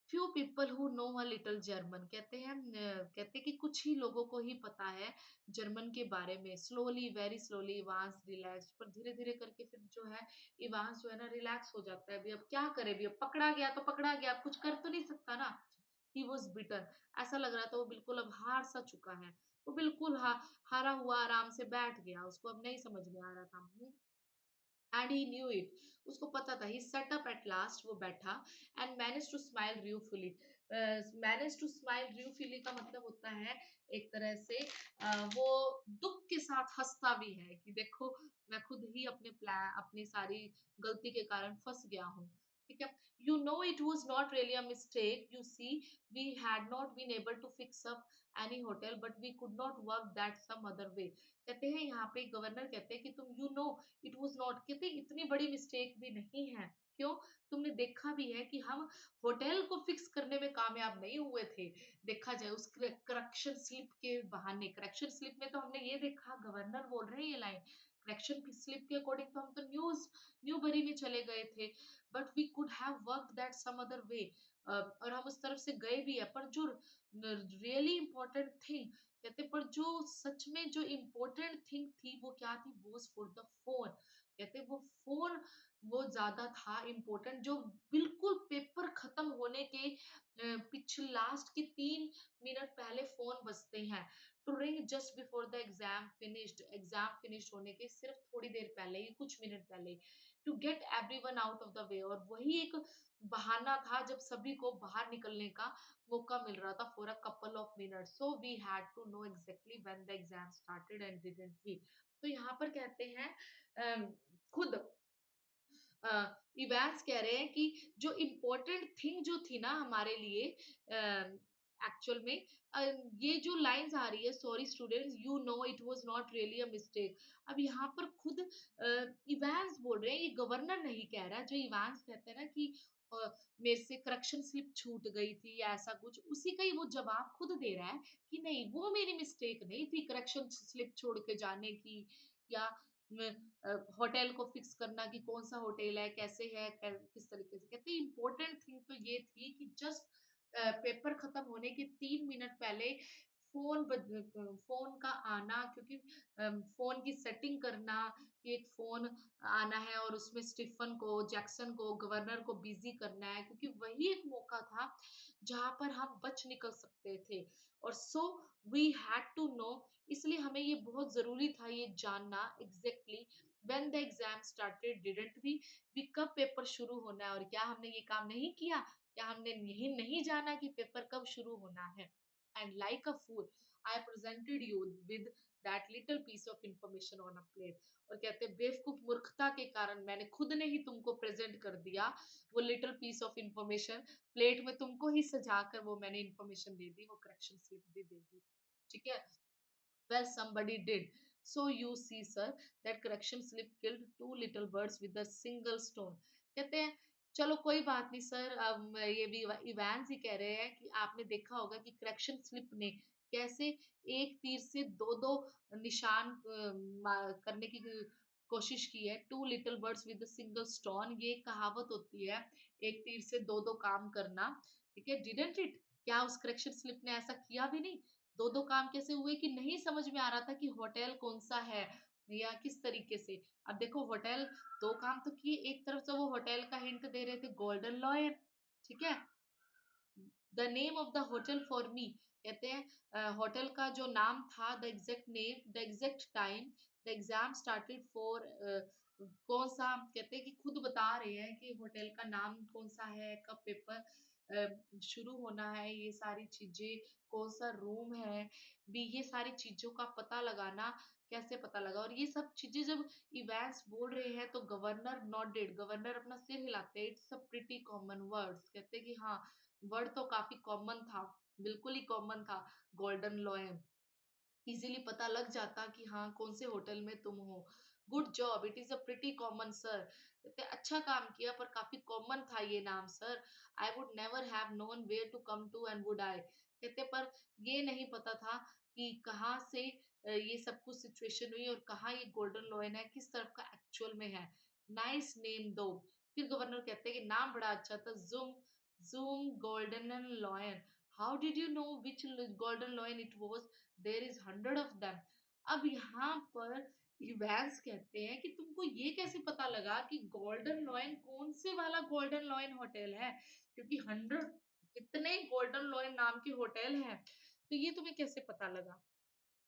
few people who know a little German, कहते हैं कहते हैं कि कुछ ही लोगों को ही पता है जर्मन के बारे में। Slowly, very slowly Evans relax, पर धीरे धीरे करके फिर जो है इवांस जो है ना रिलैक्स हो जाता है। अभी अब क्या करे, भी अब पकड़ा गया तो पकड़ा गया, अब कुछ कर तो नहीं सकता ना। ही वॉज बिटर, ऐसा लग रहा था वो बिल्कुल अब हार सा चुका है, वो बिल्कुल हारा हुआ आराम से बैठ गया, उसको अब नहीं समझ में आ रहा था। एंड ही न्यू इट, उसको पता था। He sat up at last, वो बैठा, and manage to smile ruefully. Manage to smile ruefully का मतलब होता है एक तरह से वो दुख के साथ हंसता भी है कि देखो मैं खुद ही अपने प्लान, अपनी सारी गलती के कारण फंस गया हूँ। ठीक है, you know it was not really a mistake. You see, we had not been able to fix up any hotel, but we could not work that some other way. कहते हैं यहाँ पे गवर्नर कहते हैं कि तुम you know it was not, कहते हैं इतनी बड़ी मिस्टेक भी नहीं है। क्यों? तुमने देखा भी है कि हम होटल को फिक्स करने में कामयाब नहीं हुए थे। देखा जाए उस करेक्शन स्लिप के बहाने, करेक्शन स्लिप में तो हमने ये देखा, गवर्नर बोल रहे हैं ये लाइन, करेक्शन स्लिप के अकॉर्डिंग तो हम तो न्यू बरी में चले गए थे, but we could have work that some other way. और हम उस तरफ से गए भी है, पर जो रियली इम्पोर्टेंट थिंग, कहते पर जो सच में जो इम्पोर्टेंट थिंग थी वो क्या थी, वॉज फॉर द फोन। कहते वो फोन वो ज्यादा था इम्पोर्टेंट, जो बिल्कुल पेपर खत्म होने के पिछले लास्ट के 3 मिनट पहले फोन बजते हैं, to ring just before the exam finished होने के सिर्फ थोड़ी देर पहले ही, कुछ मिनट पहले, to get everyone out of the way. और वही एक बहाना था जब सभी को बाहर निकलने का मौका मिल रहा था for a couple of minutes, so we had to know exactly when the exam started and didn't he. तो यहाँ पर कहते हैं खुद इवांस कह रहे हैं कि जो इम्पोर्टेंट थिंग जो थी ना हमारे लिए एक्चुअल में, अ, ये जो लाइंस आ रही है, sorry students you know it was not really a mistake. अब यहाँ पर खुद इवांस बोल रहे हैं, ये गवर्नर नहीं कह रहा। जो इवांस कहते हैं ना कि मेरे से करेक्शन स्लिप छूट गई थी या ऐसा कुछ, उसी का ही वो जवाब खुद दे रहा है कि नहीं वो मेरी मिस्टेक नहीं थी करेक्शन स्लिप छोड़ के जाने की, या होटल को फिक्स करना कि कौन सा होटल है, कैसे है, किस तरीके से। कहते हैं इम्पोर्टेंट थिंग तो ये थी कि जस्ट पेपर खत्म होने के 3 मिनट पहले फोन का आना, क्योंकि फोन की सेटिंग करना कि एक फोन आना है और उसमें स्टीफन को, जैक्सन को, गवर्नर को बिजी करना है, क्योंकि वही एक मौका था जहां पर हम बच निकल सकते थे। और so we had to know, इसलिए हमें ये बहुत जरूरी था ये जानना exactly when the exam started didn't we कब पेपर शुरू होना है। और क्या हमने ये काम नहीं किया? क्या हमने यही नहीं जाना कि पेपर कब शुरू होना है? And like a fool I presented you with that little piece of information on a plate. और कहते हैं बेवकूफ मूर्खता के कारण मैंने खुद ने ही तुमको प्रेजेंट कर दिया वो little piece of information, plate में तुमको ही सजा कर वो मैंने इंफॉर्मेशन दे दी, वो करेक्शन स्लिप भी दे दी। ठीक है, well somebody did, so you see sir that correction slip killed two little birds with a single stone। कहते हैं चलो कोई बात नहीं सर, अब ये भी इवांस ही कह रहे हैं कि आपने देखा होगा कि करेक्शन स्लिप ने कैसे एक तीर से दो दो निशान करने की कोशिश की है। Two little birds with a single stone, ये कहावत होती है, एक तीर से दो दो काम करना। ठीक है, डिडंट इट, क्या उस करेक्शन स्लिप ने ऐसा किया भी नहीं? दो दो काम कैसे हुए कि नहीं समझ में आ रहा था कि होटल कौन सा है या किस तरीके से। अब देखो होटल दो काम तो किए, एक तरफ से वो होटल का हिंट दे रहे थे गोल्डन लॉयन। ठीक है, the name of the hotel for me, कहते हैं होटल का जो नाम था, the exact name, the exact time, the exam started for, कौन सा, कहते हैं कि खुद बता रहे हैं कि होटल का नाम कौन सा है, कब पेपर शुरू होना है, ये सारी चीजें, कौन सा रूम है भी, ये सारी चीजों का पता लगाना, कैसे पता लगा। और ये सब चीजें जब इवेंट्स बोल रहे हैं तो गवर्नर नॉटेड, गवर्नर अपना सिर हिलाते हैं, it's a pretty common words, कहते हैं कि हाँ वर्ड तो काफी कॉमन था, बिल्कुल ही कॉमन था, गोल्डन लॉयन, इजीली पता लग जाता कि हाँ कौन से होटल में तुम हो। Good job, it is a pretty common sir, कहते अच्छा काम किया पर काफी कॉमन था ये नाम sir. I would never have known where to come to and would I, कहते पर ये नहीं पता था कि कहाँ से ये सब कुछ सिचुएशन हुई और कहाँ ये गोल्डन लॉयन है, किस तरफ का एक्चुअल में है। नाइस नेम दो। फिर गवर्नर कहते हैं कि नाम बड़ा अच्छा था, zoom zoom Golden Lion, how did you know which Golden Lion it was, there is 100 of them। अब यहाँ पर इवेंस कहते हैं कि तुमको ये कैसे पता लगा कि गोल्डन लॉयन कौन से वाला गोल्डन लॉयन होटल है, क्योंकि 100 कितने गोल्डन लॉयन नाम के होटल हैं, तो ये तुम्हें कैसे पता लगा?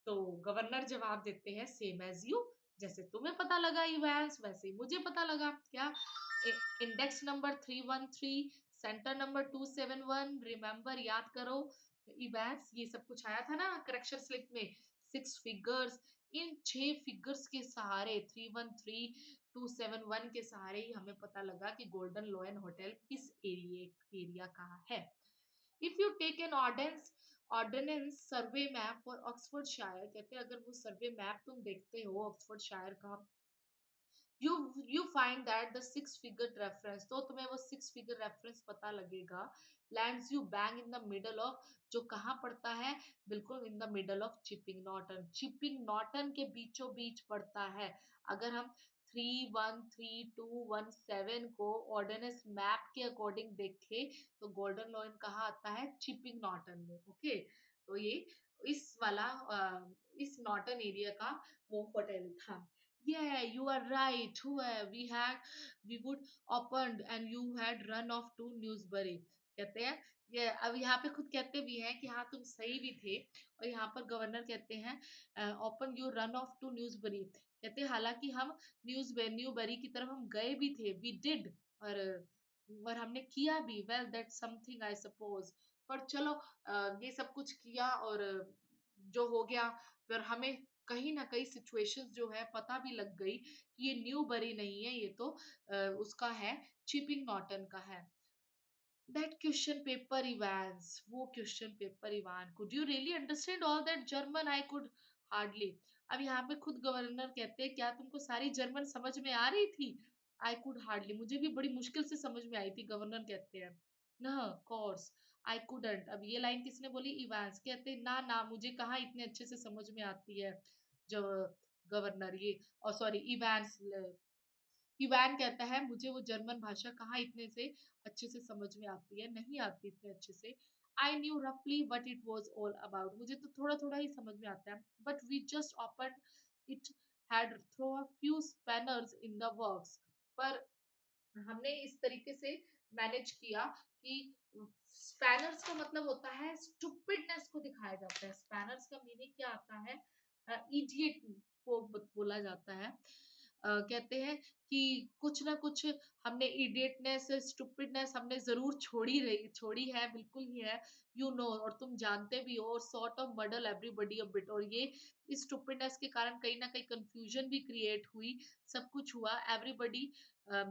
तो गवर्नर जवाब देते हैं सेम एज यू, जैसे तुम्हें पता लगा इवेंस वैसे ही मुझे पता लगा। क्या? Index number 313, centre number 271, remember याद करो। इवेंट्स ये सब कुछ आया था ना करेक्शन स्लिप में, 6 फिगर्स, इन 6 फिगर्स के सहारे 313271 के सहारे ही हमें पता लगा कि गोल्डन लोयन होटल किस एरिया का है। If you take an Ordnance Survey map for Oxfordshire, कहते हैं अगर वो सर्वे मैप तुम देखते हो ऑक्सफोर्डशायर का, you find that the six figure reference, तो तुम्हें वो six figure reference पता लगेगा, lands you bang in the middle of, जो कहाँ पड़ता है, बिल्कुल in the middle of Chipping Norton, Chipping Norton के बीचों बीच पड़ता है। अगर हम 313217 को ऑर्डिनेंस मैप के अकॉर्डिंग देखें तो गोल्डन लॉयन कहाँ आता है, चिपिंग नॉटन में। ओके, तो ये इस वाला इस नॉटन एरिया का वो होटल था। Yeah, you are right. We would opened and you had run off to Newsbury. कहते हैं ये, अब यहाँ पे खुद कहते भी हैं कि हाँ तुम सही भी थे, और यहाँ पर गवर्नर कहते हैं open you run off to Newbury, कहते हैं हालांकि हम न्यूबरी की तरफ हम गए भी थे, वी डिड, और हमने किया भी, well that something I suppose, पर चलो ये सब कुछ किया और जो हो गया, फिर हमें कहीं ना कहीं सिचुएशंस जो है पता भी लग गई कि ये न्यू बरी नहीं है, ये तो उसका है, चिपिंग नॉटन का है। दैट क्वेश्चन पेपर इवांस, वो question paper Ivan, could you really understand all that German, I could hardly. अब यहाँ पे खुद गवर्नर कहते हैं क्या तुमको सारी जर्मन समझ में आ रही थी, आई कुड हार्डली, मुझे भी बड़ी मुश्किल से समझ में आई थी, गवर्नर कहते हैं ना कोर्स आई कुडंट। अब ये लाइन किसने बोली, इवांस कहते हैं ना ना मुझे कहाँ इतने अच्छे से समझ में आती है, जो गवर्नर ये, और सॉरी इवांस, इवान कहता है मुझे वो जर्मन भाषा कहाँ इतने से अच्छे से समझ में आती है, नहीं आती इतने अच्छे से। आई न्यू रफली what it was all about, मुझे तो थोड़ा थोड़ा ही समझ में आता है, but we just open it had throw a few spanners in the works, पर हमने इस तरीके से मैनेज किया कि स्पैनर्स का मतलब होता है स्टूपिडनेस को दिखाया जाता है, स्पैनर्स का मीनिंग क्या आता है, इडियट को बोला जाता है। कहते हैं कि कुछ ना कुछ हमने इडियटनेस स्टूपिडनेस हमने जरूर छोड़ी है, बिल्कुल ही है, यू नो, और तुम जानते भी हो, और sort of muddle everybody a bit, और ये इस स्टूपिडनेस के कारण कहीं ना कहीं कंफ्यूजन भी क्रिएट हुई, सब कुछ हुआ, एवरीबडी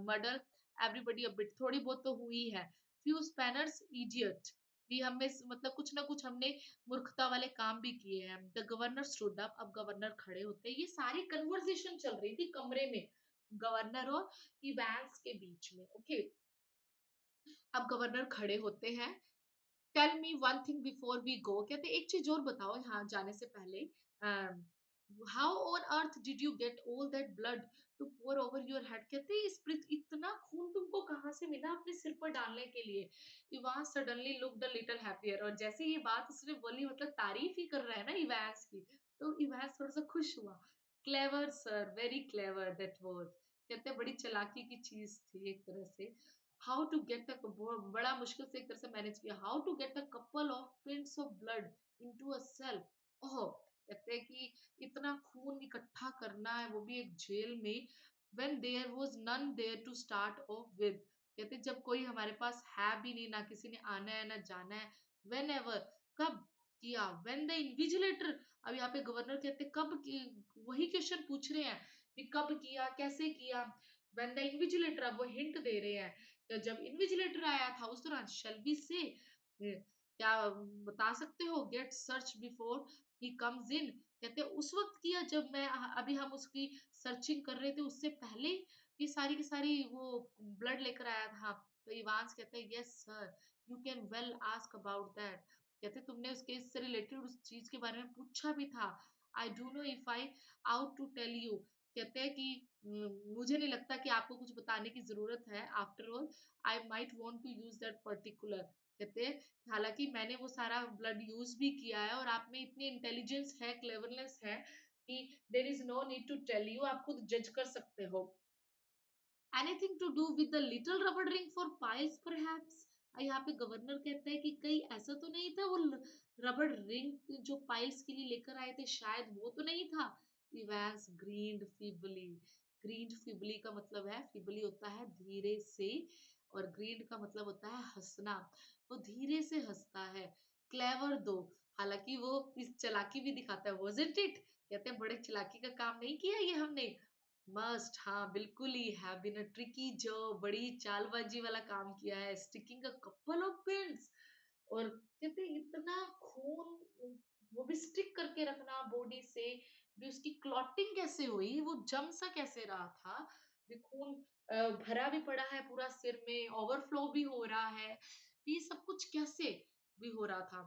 मडल एवरीबडी अ बिट, थोड़ी बहुत तो हुई है, फ्यू स्पैनर्स इडियट, भी हमें मतलब कुछ ना कुछ हमने मूर्खता वाले काम भी किए हैं। द गवर्नर स्टूड अप, अब गवर्नर खड़े होते हैं, ये सारी कन्वर्सेशन चल रही थी कमरे में गवर्नर और इवांस के बीच में। ओके, अब गवर्नर खड़े होते हैं, tell me one thing before we go, कहते एक चीज और बताओ यहाँ जाने से पहले, how on earth did you get all that blood to pour over your head, कहते इतना खून तुमको कहाँ से मिला अपने सिर पर डालने के लिए। Ivan suddenly looked a little happier, और जैसे ये बात उसने बोली, मतलब तारीफ ही कर रहा है ना इवांस की, तो इवांस थोड़ा सा खुश हुआ। Clever sir, very clever that was, कहते बड़ी चालाकी की चीज थी एक तरह से। हाउ टू गेट अ, बड़ा मुश्किल से एक तरह से मैनेज किया, how to get a couple of pints of blood into a cell. Oh, कहते हैं कि इतना खून इकट्ठा करना है, वो भी एक जेल में, when there was none there to start off with, कहते जब कोई हमारे पास है भी नहीं, ना किसी ने आना है ना जाना है, whenever, कब किया, when the invigilator, अब यहाँ पे गवर्नर कहते कब की, वही क्वेश्चन पूछ रहे हैं कि कब किया, कैसे किया, when the invigilator, अब वो हिंट दे रहे हैं, तो जब इन्विजिलेटर आया था उस दौरान, shall we say, क्या बता सकते हो, get search before he comes in, कहते उस वक्त किया जब मैं अभी हम उसकी सर्चिंग कर रहे थे उससे पहले ये सारी की सारी वो ब्लड लेकर आया था। तो इवांस कहते हैं yes sir, you can well ask about that, कहते तुमने उस केस से रिलेटेड उस चीज के बारे में पूछा भी था। I do know if I ought to tell you, कहते हैं कि मुझे नहीं लगता कि आपको कुछ बताने की जरूरत है, after all I might want to use that particular, कहते हैं हालांकि मैंने वो सारा ब्लड यूज भी किया है, और आप में इतनी इंटेलिजेंस है, क्लेवरनेस है कि there is no need to tell you, आप खुद जज कर सकते हो। Anything to do with the little rubber ring for piles perhaps, यहाँ पे गवर्नर कहता है कि कहीं ऐसा तो नहीं था वो रबर रिंग जो पाइल्स के लिए लेकर आए थे, शायद वो तो नहीं था। इवांस ग्रीन्ड फीबली, ग्रीन्ड फीबली का मतलब है, फीबली होता है धीरे से, और ग्रीन्ड का मतलब होता है हंसना, वो धीरे से हंसता है। क्लेवर दो, हालांकि वो इस चालाकी भी दिखाता है, wasn't it, कहते हैं बड़े चालाकी का काम नहीं किया ये हमने। मस्ट, हाँ बिल्कुल ही, have been a tricky job, बड़ी चालबाजी वाला काम किया है, sticking a couple of pins. और कहते हैं इतना खून, वो भी स्टिक करके रखना बॉडी से, भी उसकी क्लॉटिंग कैसे हुई, वो जम सा कैसे रहा था, भी खून भरा भी पड़ा है पूरा सिर में, ओवरफ्लो भी हो रहा है, ये सब कुछ कैसे भी हो रहा था।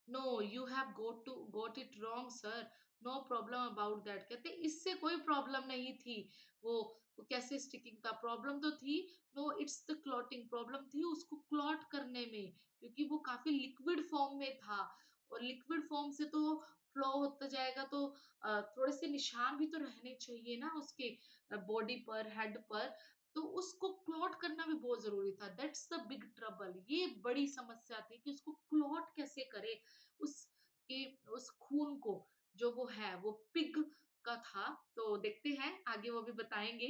No you have got it wrong sir, no problem about that. कहते इससे कोई प्रॉब्लम नहीं थी, वो वो कैसे स्टिकिंग था, प्रॉब्लम तो थी, no it's the clotting, problem थी उसको क्लॉट करने में, क्योंकि वो काफी लिक्विड फॉर्म में था, और लिक्विड फॉर्म से तो फ्लो होता जाएगा तो थोड़े से निशान भी तो रहने चाहिए ना उसके बॉडी पर, हेड पर, तो उसको क्लॉट करना भी बहुत जरूरी था। दैट्स द बिग ट्रबल, ये बड़ी समस्या थी कि उसको क्लॉट कैसे करे, उसके उस खून को, जो वो है वो पिग का था। तो देखते हैं आगे, वो भी बताएंगे।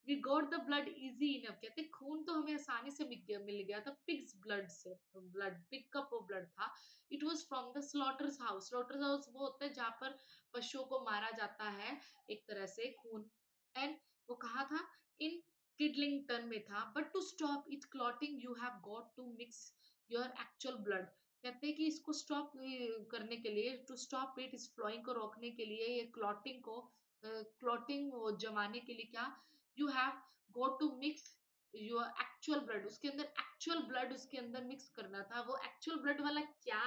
We got the blood easy enough, कहते खून तो हमें आसानी से मिल गया था पिग्स ब्लड से, ब्लड पिग का वो ब्लड था। It was from the slaughters house, slaughters house वो होता है जहाँ पर पशुओं को मारा जाता है एक तरह से खून। एंड वो कहा था, इन किडलिंगटन में था, but to stop it clotting you have got to mix your actual blood. कहते हैं कि इसको स्टॉप करने के लिए, टू स्टॉप इट इस फ्लोइंग को रोकने के लिए, ये क्लॉटिंग को, क्लॉटिंग जमाने के लिए क्या, you have got to mix your actual blood, उसके अंदर एक्चुअल ब्लड उसके अंदर मिक्स करना था। वो एक्चुअल ब्लड वाला क्या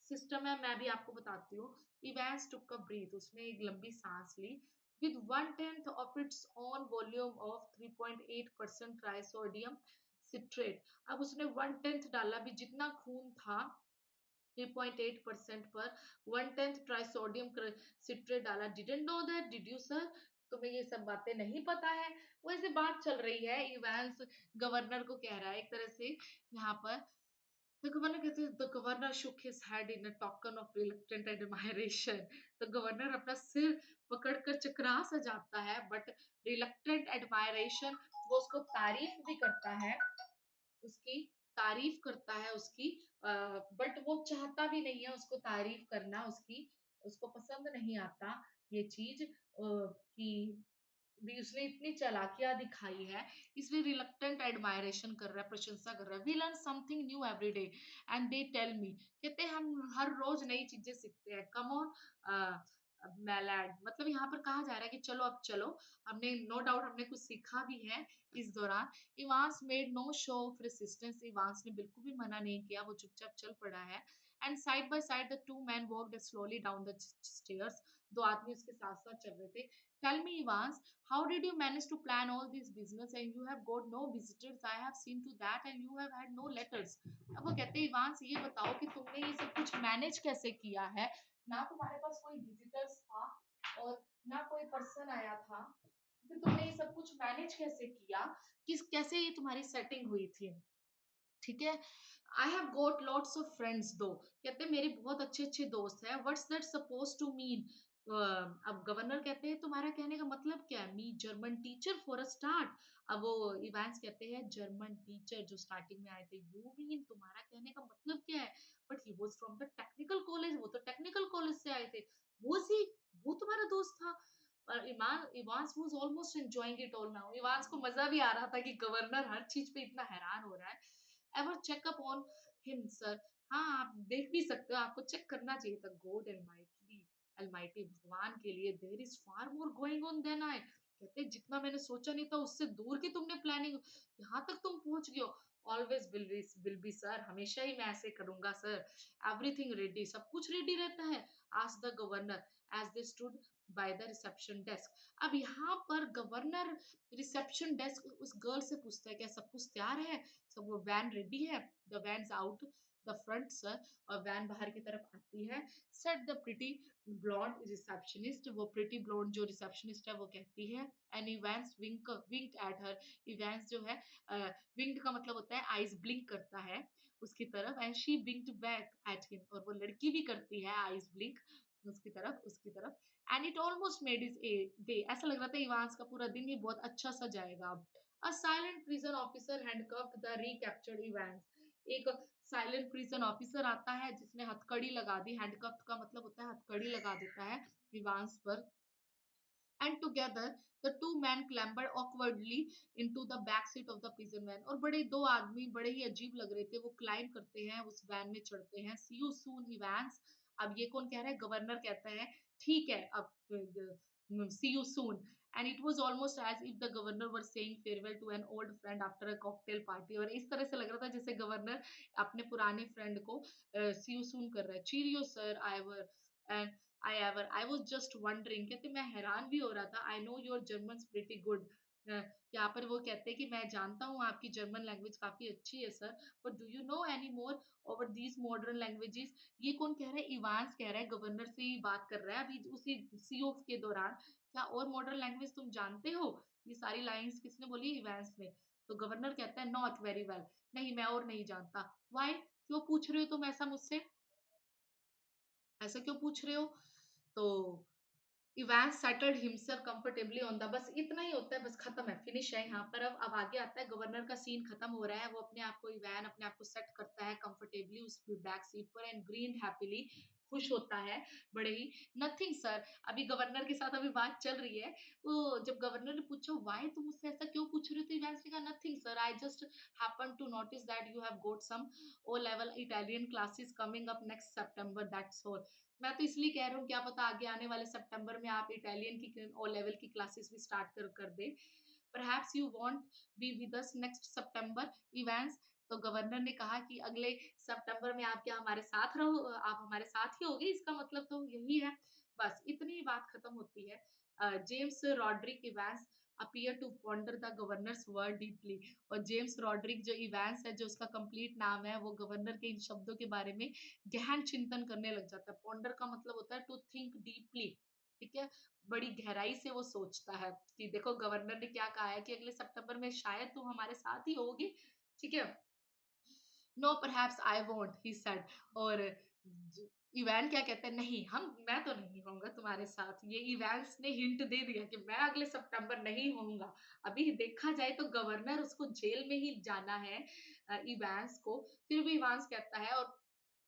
सिस्टम है मैं भी आपको बताती हूँ। इवेंस टुक अ ब्रीथ, उसने एक लंबी सांस ली, with 1/10 of its own volume of 3.8% trisodium citrate. अब उसने 1/10 डाला, भी जितना खून था 3.8% पर 1/10 ट्राइसोडियम सिट्रेट डाला। Didn't know that, did you sir? तुम्हें ये सब बातें नहीं पता है? वैसे बात चल रही है, इवांस गवर्नर को कह रहा है एक तरह से यहाँ पर। The governor कहते हैं, the governor shook his head in a token of reluctant admiration। तो गवर्नर अपना सिर पकड़कर चकरा सा जाता है, बट रिलक्टेंट एडमायरेशन, वो उसको तारीफ भी करता है, उसकी तारीफ करता है उसकी, बट वो चाहता भी नहीं है उसको तारीफ करना उसकी, उसको पसंद नहीं आता ये चीज कि भी उसने इतनी चालाकियां दिखाई है, इसलिए रिलक्टेंट एडमायरेशन कर रहा है, प्रशंसा कर रहा है। We learn something new every day and they tell me, कहते हैं हम हर रोज नई चीजें सीखते हैं। कम ऑन मैलैड, मतलब यहाँ पर कहा जा रहा है कि चलो अब चलो, हमने नो डाउट हमने कुछ सीखा भी है इस दौरान। Evans made no show of resistance, Evans ने बिल्कुल भी मना नहीं किया, वो चुपचाप चल पड़ा है। And side by side the two men walked slowly down the stairs, दो आदमी उसके साथ साथ चल रहे थे। Tell me Evans, how did you manage to plan all this business and you have got no visitors? I have seen to that and you have had no letters। अब वो कहते हैं इवांस ये बताओ कि तुमने ये सब कुछ मैनेज कैसे किया है, ना तुम्हारे पास कोई विजिटर्स था और ना कोई पर्सन आया था, फिर तुमने ये सब कुछ मैनेज कैसे किया, किस कैसे ये तुम्हारी सेटिंग हुई थी? ठीक है। I have got lots of friends though, कहते हैं मेरे बहुत अच्छे अच्छे दोस्त हैं। What's that suppose to mean? अब गवर्नर कहते हैं तुम्हारा कहने का मतलब क्या है? Me German teacher for a start. अब वो इवांस कहते हैं जर्मन टीचर जो स्टार्टिंग में आए थे, यू मीन तुम्हारा कहने का मतलब क्या है? But he was from the technical college, वो तो टेक्निकल कॉलेज से आए थे। वो सी, वो तुम्हारा दोस्त था? और Evans was almost enjoying it all now, Evans को मजा भी आ रहा था कि गवर्नर हर चीज पे इतना हैरान हो रहा है। Ever checkup on him sir, हाँ आप देख भी सकते हो, आपको चेक करना चाहिए था। गॉड एलमाइटी, एलमाइटी भगवान के लिए, there is far more going on than I, कहते हैं जितना मैंने सोचा नहीं था उससे दूर की तुमने प्लानिंग, यहाँ तक तुम पहुंच गए हो। ऑलवेज विल बी सर, हमेशा ही मैं ऐसे करूंगा सर। एवरीथिंग रेडी, सब कुछ रेडी रहता है। Asked the governor as they stood by the reception desk. अब यहाँ पर गवर्नर रिसेप्शन डेस्क उस गर्ल से पूछता है क्या सब कुछ तैयार है, सब वो वैन रेडी है? The van out the front sir, और वैन बाहर की तरफ आती है। Said the pretty blonde receptionist, वो प्रिटी ब्लॉन्ड जो रिसेप्शनिस्ट है वो कहती है। And Evans winked at her, Evans जो है विंक्ड का मतलब होता है आईज ब्लिंक करता है उसकी तरफ, and she winked back at him, और वो लड़की भी करती है आईज ब्लिंक उसकी तरफ। And it almost made his day, ऐसा लग रहा था इवांस का पूरा दिन ही बहुत अच्छा सा जाएगा अब। A silent prison officer handcuffed the recaptured Evans। एक साइलेंट प्रिजन ऑफिसर आता है जिसने हथकड़ी लगा दी, हैंडकफ का मतलब होता है हथकड़ी लगा देता है इवांस पर। And together the two man clambered awkwardly into the back seat of the prison van. और बड़े दो आदमी बड़े ही अजीब लग रहे थे, वो क्लाइम करते हैं, उस वैन में चढ़ते हैं। सी यू सून इवांस। अब ये कौन कह रहा है? गवर्नर कहता है ठीक है, अब see you soon. And it was almost as if the governor were saying farewell to an old friend after a cocktail party. और इस तरह से लग रहा था जैसे गवर्नर अपने पुराने फ्रेंड को सी यू सून कर रहा है। Cheerio sir, I were and I was just wondering, कहते मैं हैरान भी हो रहा था। I know your German's pretty good। यहाँ पर वो कहते हैं कि मैं जानता हूँ आपकी जर्मन लैंग्वेज काफी अच्छी है sir, but do you know any more over these modern languages? ये कौन कह रहा है? इवांस कह रहा है, गवर्नर से ही बात कर रहा है अभी उसी सीओ के दौरान। क्या और मॉडर्न लैंग्वेज तुम जानते हो? ये सारी लाइंस किसने बोली? इवांस ने। तो गवर्नर कहता है नॉट वेरी वेल, नहीं मैं और नहीं जानता। वाई? क्यों पूछ रहे हो तुम ऐसा मुझसे? ऐसा क्यों पूछ रहे हो? तो Evans settled himself comfortably on the, बस इतना ही होता है, बस खत्म है, फिनिश है यहाँ पर। अब आगे आता है, गवर्नर का सीन खत्म हो रहा है। वो अपने आप को, इवान अपने आप को सेट करता है कंफर्टेबली उस बैक सीट पर एंड ग्रीन हैप्पीली, खुश होता है बड़े ही। नथिंग सर, अभी गवर्नर के साथ अभी बात चल रही है। तो जब गवर्नर ने पूछा व्हाई, तुम मुझसे ऐसा क्यों पूछ रहे हो, तो इवांस ने कहा nothing sir, I just happen to notice that you have got some O level Italian classes coming up next September, that's all. मैं तो इसलिए कह रहा हूँ, क्या पता आगे आने वाले सितंबर में आप इटालियन की ओ लेवल की क्लासेस भी स्टार्ट कर दे। Perhaps you want be with us next September events. तो गवर्नर ने कहा कि अगले सितंबर में आप क्या हमारे साथ रहो, आप हमारे साथ ही होगे, इसका मतलब तो यही है। बस इतनी बात खत्म होती है। James Roderick Evans appear to ponder the governor's word deeply. और जेम्स रॉड्रिक जो इवेंट्स है, जो उसका कंप्लीट नाम है, वो गवर्नर के इन शब्दों के बारे में गहन चिंतन करने लग जाता है। पॉन्डर का मतलब होता है टू थिंक डीपली, ठीक है, बड़ी गहराई से वो सोचता है कि देखो गवर्नर ने क्या कहा है कि अगले सितंबर में शायद तुम हमारे साथ ही होगी, ठीक है। No perhaps I won't, he said. और इवान क्या कहता है, नहीं हम, मैं तो नहीं होऊंगा तुम्हारे साथ। ये इवांस ने हिंट दे दिया कि मैं अगले सितंबर नहीं होऊंगा। अभी देखा जाए तो गवर्नर उसको जेल में ही जाना है, इवांस को। फिर भी इवांस कहता है, और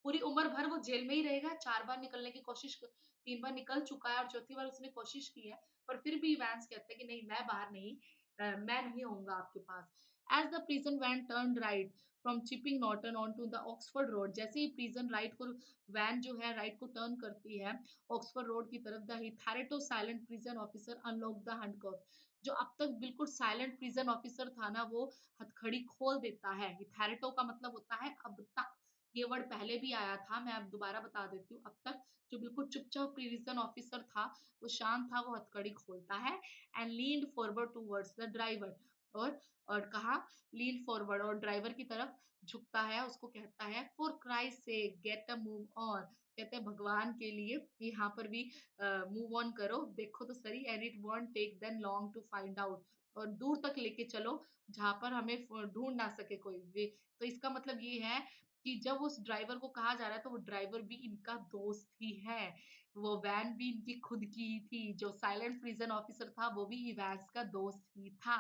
पूरी उम्र भर वो जेल में ही रहेगा। 4 बार निकलने की कोशिश, 3 बार निकल चुका है और चौथी बार उसने कोशिश की है, पर फिर भी इवांस कहता है कि नहीं मैं बाहर नहीं, मैं नहीं होऊंगा आपके पास। As the prison van turn right from Chipping Norton on to the Oxford road, जैसे ही प्रिजन राइट को, वैन जो है राइट को टर्न करती है ऑक्सफोर्ड रोड की तरफ, the hitherto silent prison officer unlock the handcuff. जो अब तक बिल्कुल साइलेंट प्रिजन ऑफिसर था ना, वो हथकड़ी खोल देता है। हिथैरेटो का मतलब होता है अब तक। ये वर्ड पहले भी आया था, मैं अब दोबारा बता देती हूँ। अब तक जो बिल्कुल चुपचाप प्रिजन ऑफिसर था, वो शांत था, वो हथकड़ी खोलता है and lean forward towards the driver. और कहा लीन फॉरवर्ड, और ड्राइवर की तरफ झुकता है, उसको कहता है फॉर क्राइस्ट से गेट अ मूव ऑन। कहते हैं भगवान के लिए यहाँ पर भी मूव ऑन करो, देखो तो सही, and it won't take then long to find out. और दूर तक लेके चलो जहां पर हमें ढूंढ ना सके कोई भी। तो इसका मतलब ये है कि जब उस ड्राइवर को कहा जा रहा है, तो वो ड्राइवर भी इनका दोस्त ही है। वो वैन भी इनकी खुद की ही थी। जो साइलेंट प्रिजन ऑफिसर था, वो भी इवांस का दोस्त ही था।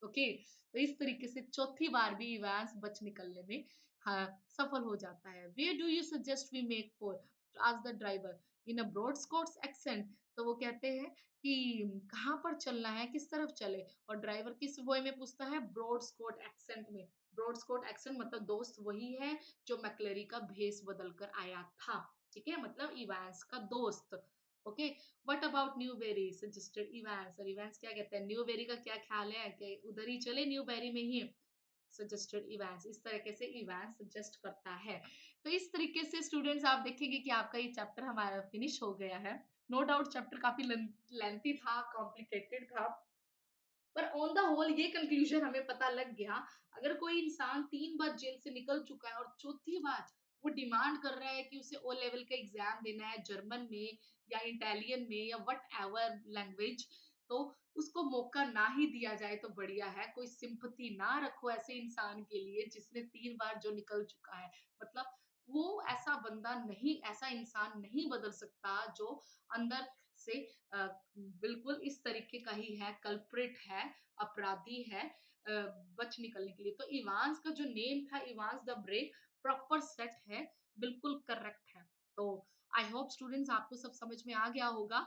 ओके, तो इस तरीके से चौथी बार भी इवांस बच निकलने में, हाँ, सफल हो जाता है। Where do you suggest we make for, आज the driver in a broad Scots accent. तो वो कहते हैं कि कहाँ पर चलना है, किस तरफ चले। और ड्राइवर किस वे में पूछता है? ब्रॉड स्कॉट एक्सेंट में। ब्रॉड स्कॉट एक्सेंट मतलब दोस्त वही है जो मैक्लेरी का भेस बदल कर आया था, ठीक है, मतलब इवांस का दोस्त। Okay, what about Newbery, suggested Evans. और इवांस क्या कहते हैं, न्यूबेरी का क्या ख्याल है कि उधर ही चले, न्यूबेरी में ही, सजेस्टेड इवांस। इस तरीके से इवांस सजेस्ट करता है। तो इस तरीके से स्टूडेंट्स आप देखेंगे कि आपका ये चैप्टर हमारा फिनिश हो गया है। नो डाउट चैप्टर काफी लेंथी था, कॉम्प्लिकेटेड था, पर ऑन द होल ये कंक्लूजन हमें पता लग गया। अगर कोई इंसान 3 बार जेल से निकल चुका है और चौथी बार वो डिमांड कर रहा है कि उसे ओ लेवल का एग्जाम देना है जर्मन में या इटालियन में या वट एवर लैंग्वेज, तो उसको मौका ना ही दिया जाए तो बढ़िया है। कोई सिंपथी ना रखो ऐसे इंसान के लिए जिसने 3 बार जो निकल चुका है। मतलब वो ऐसा बंदा नहीं, ऐसा इंसान नहीं बदल सकता जो अंदर से बिल्कुल इस तरीके का ही है, कल्प्रिट है, अपराधी है, बच निकलने के लिए। तो इवांस का जो नेम था, Evans the brave, proper set है, बिल्कुल करेक्ट है। तो आई होप स्टूडेंट्स आपको सब समझ में आ गया होगा।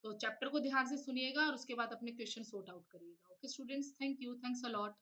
तो चैप्टर को ध्यान से सुनिएगा और उसके बाद अपने क्वेश्चन सॉर्ट आउट करिएगा। Okay students, thank you, thanks a lot.